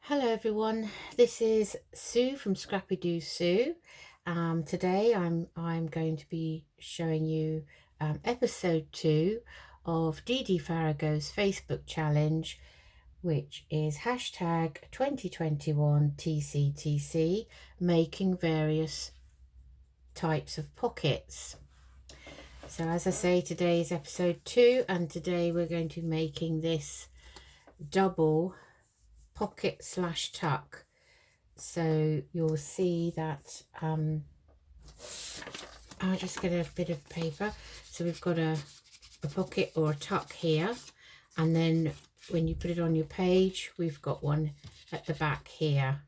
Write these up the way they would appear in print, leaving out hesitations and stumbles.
Hello everyone, this is Sue from Scrappy Doo Sue. Today I'm going to be showing you episode 2 of Dee Dee Farago's Facebook challenge, which is hashtag 2021 TCTC, making various types of pockets. So as I say, today is episode 2 and today we're going to be making this double pocket / tuck. So you'll see that I'll just get a bit of paper. So we've got a pocket or a tuck here, and then when you put it on your page, we've got one at the back here.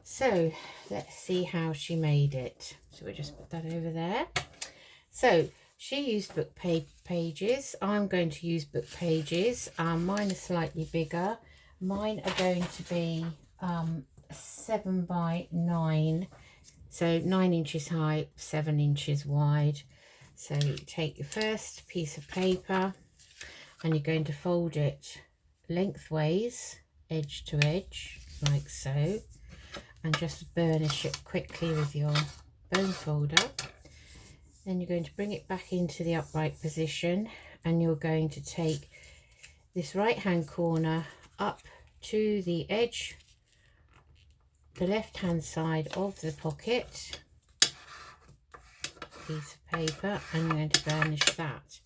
So let's see how she made it. So we'll just put that over there. So she used book pages. I'm going to use book pages. Mine are slightly bigger. Mine are going to be 7 by 9, so 9 inches high, 7 inches wide. So you take your first piece of paper and you're going to fold it lengthways, edge to edge, like so, and just burnish it quickly with your bone folder. Then you're going to bring it back into the upright position, and you're going to take this right hand corner up to the edge, the left hand side of the pocket, piece of paper, and you're going to burnish that.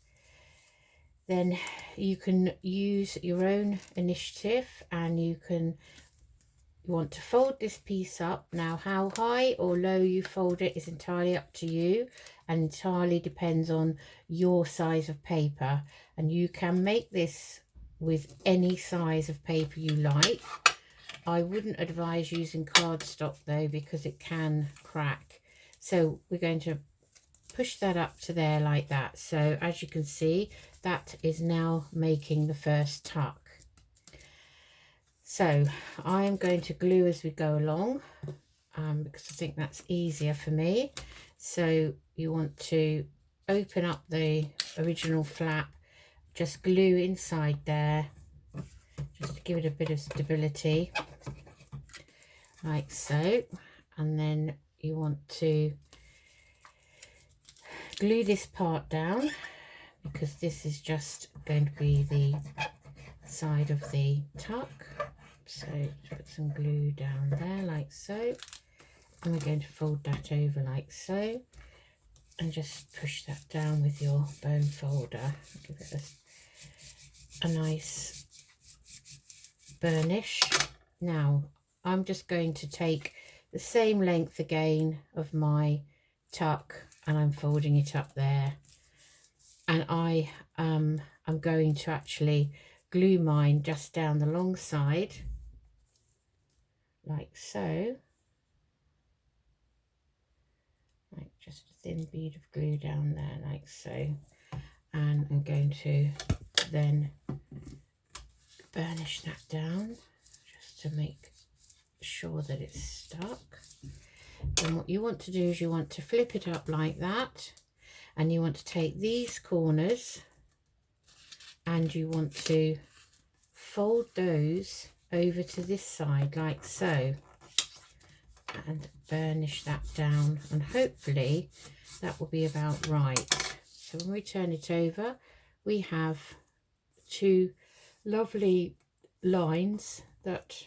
Then you can use your own initiative, and you want to fold this piece up. Now how high or low you fold it is entirely up to you and entirely depends on your size of paper, and you can make this with any size of paper you like. I wouldn't advise using cardstock though, because it can crack. So we're going to push that up to there like that. So as you can see, that is now making the first tuck. So I'm going to glue as we go along, because I think that's easier for me. So you want to open up the original flap, just glue inside there, just to give it a bit of stability, like so. And then you want to glue this part down, because this is just going to be the side of the tuck. So put some glue down there like so, and we're going to fold that over like so, and just push that down with your bone folder. Give it a nice burnish. Now I'm just going to take the same length again of my tuck, and I'm folding it up there, and I'm going to actually glue mine just down the long side like so, like just a thin bead of glue down there like so, and I'm going to then burnish that down just to make sure that it's stuck. Then what you want to do is you want to flip it up like that, and you want to take these corners and you want to fold those over to this side like so, and burnish that down, and hopefully that will be about right. So when we turn it over, we have two lovely lines that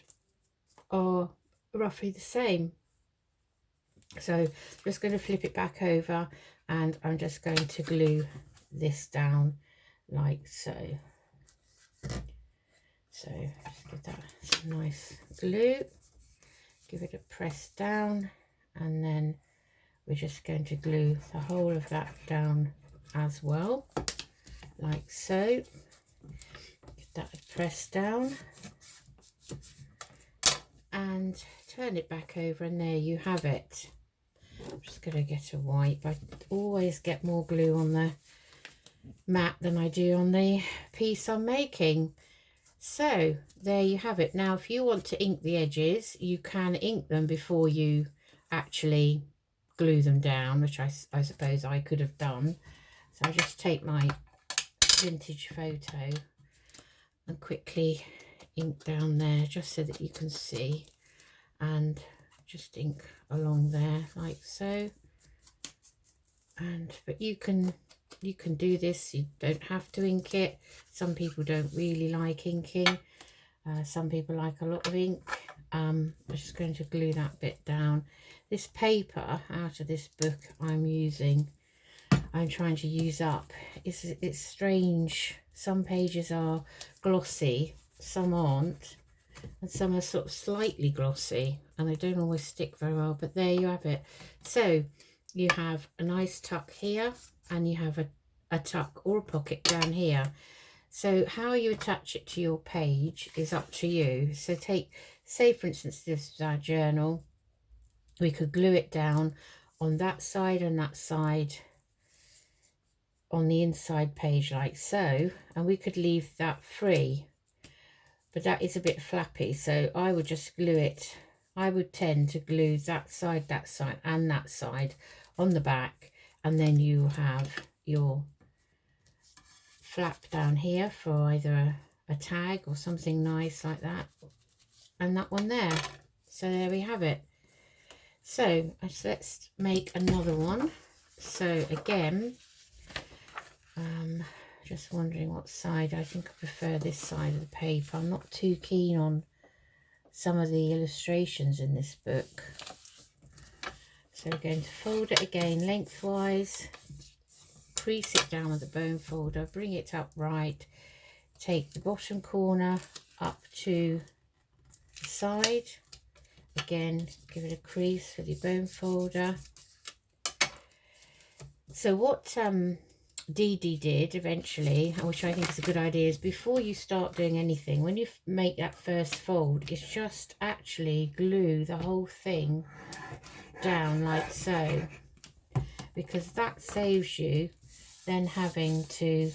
are roughly the same. So I'm just going to flip it back over, and I'm just going to glue this down like so. So just give that some nice glue, give it a press down, and then we're just going to glue the whole of that down as well, like so. Give that a press down and turn it back over, and there you have it. I'm just going to get a wipe. I always get more glue on the mat than I do on the piece I'm making. So there you have it. Now if you want to ink the edges, you can ink them before you actually glue them down, which I suppose I could have done. So I'll just take my vintage photo and quickly ink down there just so that you can see, and just ink along there like so. And but you can do this, you don't have to ink it. Some people don't really like inking, some people like a lot of ink. I'm just going to glue that bit down. This paper out of this book I'm trying to use up. It's strange, some pages are glossy, some aren't, and some are sort of slightly glossy, and they don't always stick very well, but there you have it. So you have a nice tuck here, and you have a tuck or a pocket down here. So how you attach it to your page is up to you. So say for instance, this is our journal. We could glue it down on that side and that side on the inside page like so, and we could leave that free, but that is a bit flappy, so I would just glue it. I would tend to glue that side and that side on the back, and then you have your flap down here for either a tag or something nice like that, and that one there. So there we have it. So let's make another one. So again, just wondering what side. I think I prefer this side of the paper. I'm not too keen on some of the illustrations in this book. So we're going to fold it again lengthwise, crease it down with a bone folder, bring it up right, take the bottom corner up to the side, again give it a crease with your bone folder. So what Dee Dee did eventually, which I think is a good idea, is before you start doing anything, when you make that first fold, is just actually glue the whole thing down like so, because that saves you then having to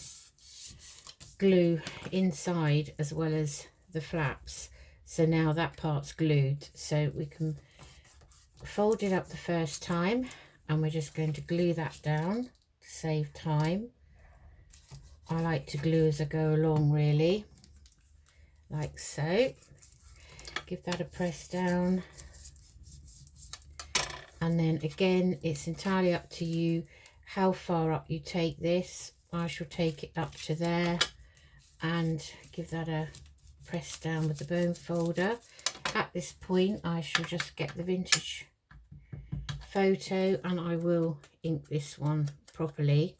glue inside as well as the flaps. So now that part's glued, so we can fold it up the first time, and we're just going to glue that down to save time. I like to glue as I go along, really, like so. Give that a press down, and then again it's entirely up to you how far up you take this. I shall take it up to there and give that a press down with the bone folder. At this point I shall just get the vintage photo, and I will ink this one properly,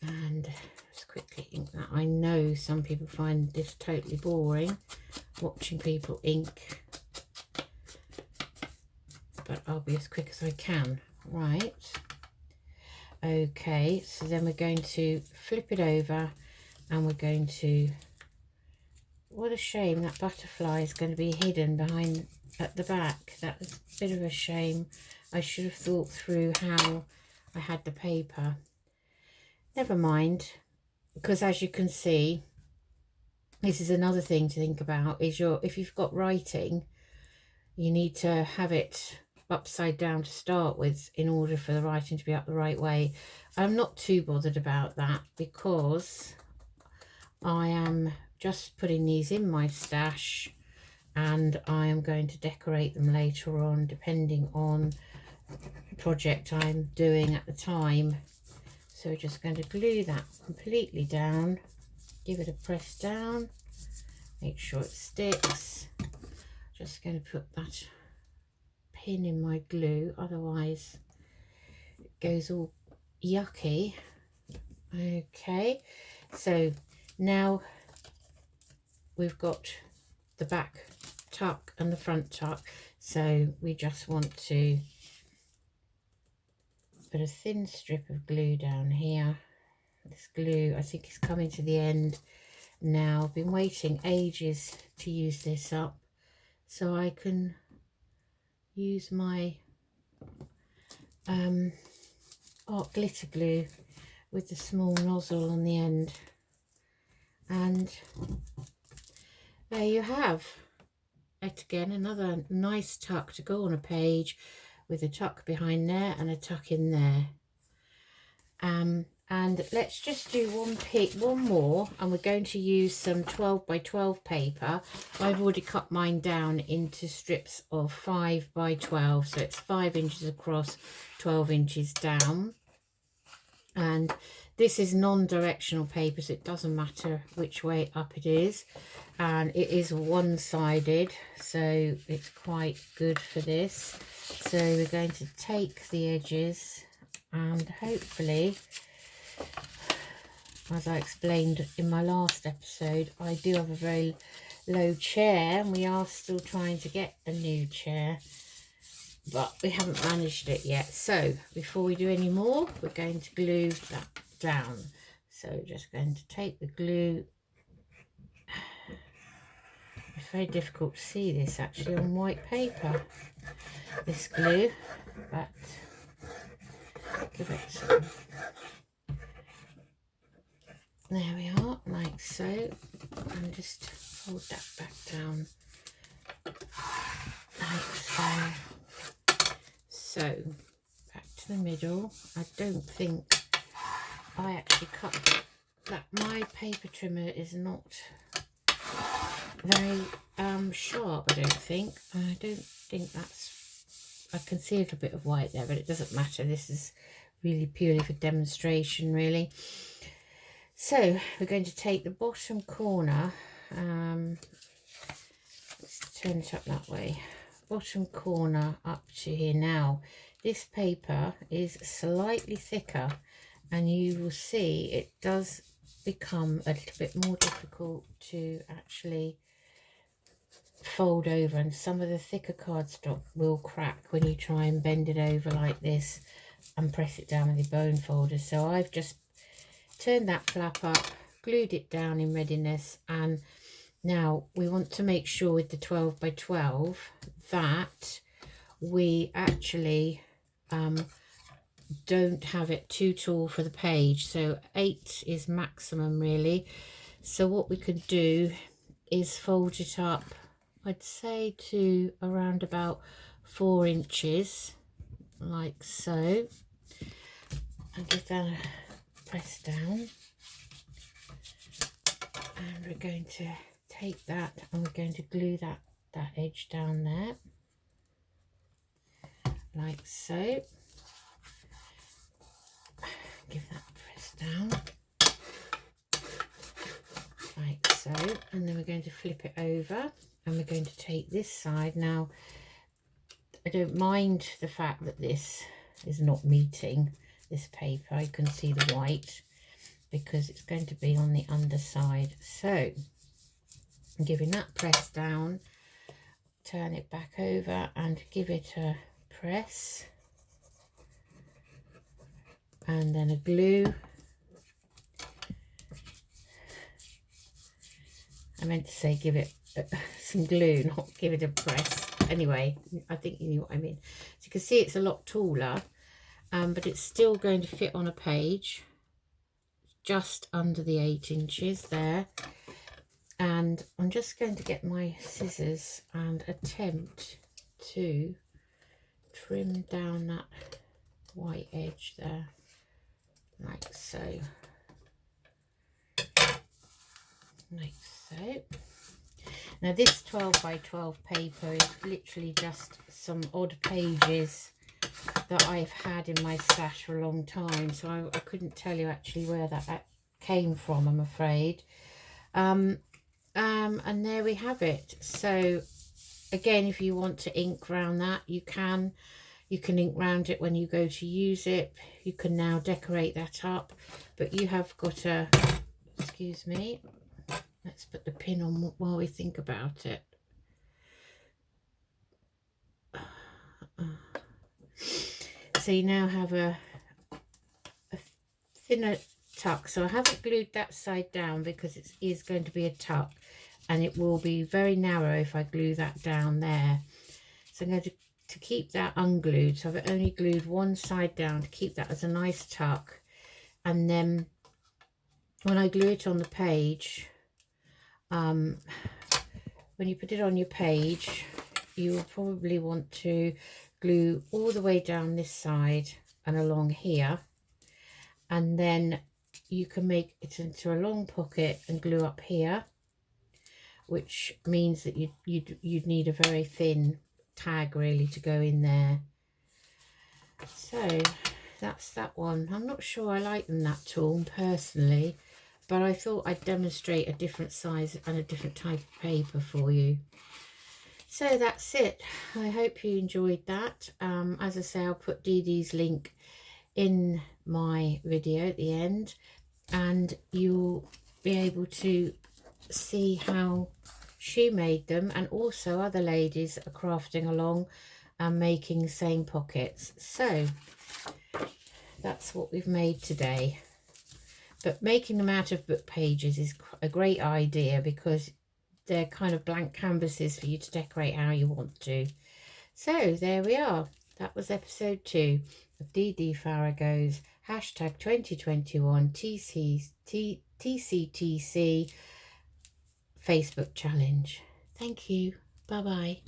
and just quickly ink that. I know some people find this totally boring, watching people ink, but I'll be as quick as I can. Right, okay, so then we're going to flip it over, and we're going to, what a shame that butterfly is going to be hidden behind at the back. That's a bit of a shame. I should have thought through how I had the paper. Never mind, because as you can see, this is another thing to think about, is if you've got writing, you need to have it upside down to start with in order for the writing to be up the right way. I'm not too bothered about that, because I am just putting these in my stash, and I am going to decorate them later on depending on the project I'm doing at the time. So we're just going to glue that completely down, give it a press down, make sure it sticks. Just going to put that pin in my glue, otherwise it goes all yucky. Okay, so now we've got the back tuck and the front tuck, so we just want to put a thin strip of glue down here. This glue, I think, is coming to the end now. I've been waiting ages to use this up, so I can use my art glitter glue with the small nozzle on the end, and there you have it again. Another nice tuck to go on a page, with a tuck behind there and a tuck in there. And let's just do one more, and we're going to use some 12 by 12 paper. I've already cut mine down into strips of 5 by 12, so it's 5 inches across, 12 inches down. And this is non-directional paper, so it doesn't matter which way up it is, and it is one-sided, so it's quite good for this. So we're going to take the edges, and hopefully, as I explained in my last episode, I do have a very low chair, and we are still trying to get a new chair, but we haven't managed it yet. So before we do any more, we're going to glue that down. So just going to take the glue. It's very difficult to see this actually on white paper, this glue, but give it some. There we are, like so, and just hold that back down, like so. So, back to the middle. I don't think I actually cut that. My paper trimmer is not very sharp, I don't think. I don't think that's... I can see a little bit of white there, but it doesn't matter. This is really purely for demonstration, really. So we're going to take the bottom corner, let's turn it up that way, bottom corner up to here. Now this paper is slightly thicker, and you will see it does become a little bit more difficult to actually fold over, and some of the thicker cardstock will crack when you try and bend it over like this and press it down with your bone folder. So I've just turned that flap up, glued it down in readiness, and now we want to make sure with the 12 by 12 that we actually don't have it too tall for the page. So 8 is maximum really. So what we could do is fold it up, I'd say to around about 4 inches, like so, and give that a press down. And we're going to take that and we're going to glue that edge down there, like so. Give that a press down, like so, and then we're going to flip it over, and we're going to take this side. Now I don't mind the fact that this is not meeting this paper. You can see the white because it's going to be on the underside. So I'm giving that press down, turn it back over and give it a press, and then a glue. I meant to say give it some glue, not give it a press. Anyway, I think you knew what I mean. So you can see it's a lot taller, but it's still going to fit on a page just under the 8 inches there. And I'm just going to get my scissors and attempt to trim down that white edge there, like so, like so. Now this 12 by 12 paper is literally just some odd pages that I've had in my stash for a long time, so I couldn't tell you actually where that came from, I'm afraid. And there we have it. So again, if you want to ink round that, you can ink round it when you go to use it. You can now decorate that up, but you have got a, excuse me, let's put the pin on while we think about it. So you now have a thinner tuck. So I haven't glued that side down because it is going to be a tuck, and it will be very narrow if I glue that down there. So I'm going to keep that unglued. So I've only glued one side down to keep that as a nice tuck, and then when I glue it on the page, when you put it on your page, you will probably want to glue all the way down this side and along here, and then you can make it into a long pocket and glue up here, which means that you'd need a very thin tag really to go in there. So that's that one. I'm not sure I like them that tall personally, but I thought I'd demonstrate a different size and a different type of paper for you. So that's it. I hope you enjoyed that. As I say, I'll put Dee Dee's link in my video at the end, and you'll be able to see how she made them, and also other ladies are crafting along and making the same pockets. So that's what we've made today. But making them out of book pages is a great idea because they're kind of blank canvases for you to decorate how you want to. So there we are. That was episode 2 of Dee Dee Farago's hashtag 2021 TCTC Facebook challenge. Thank you. Bye bye.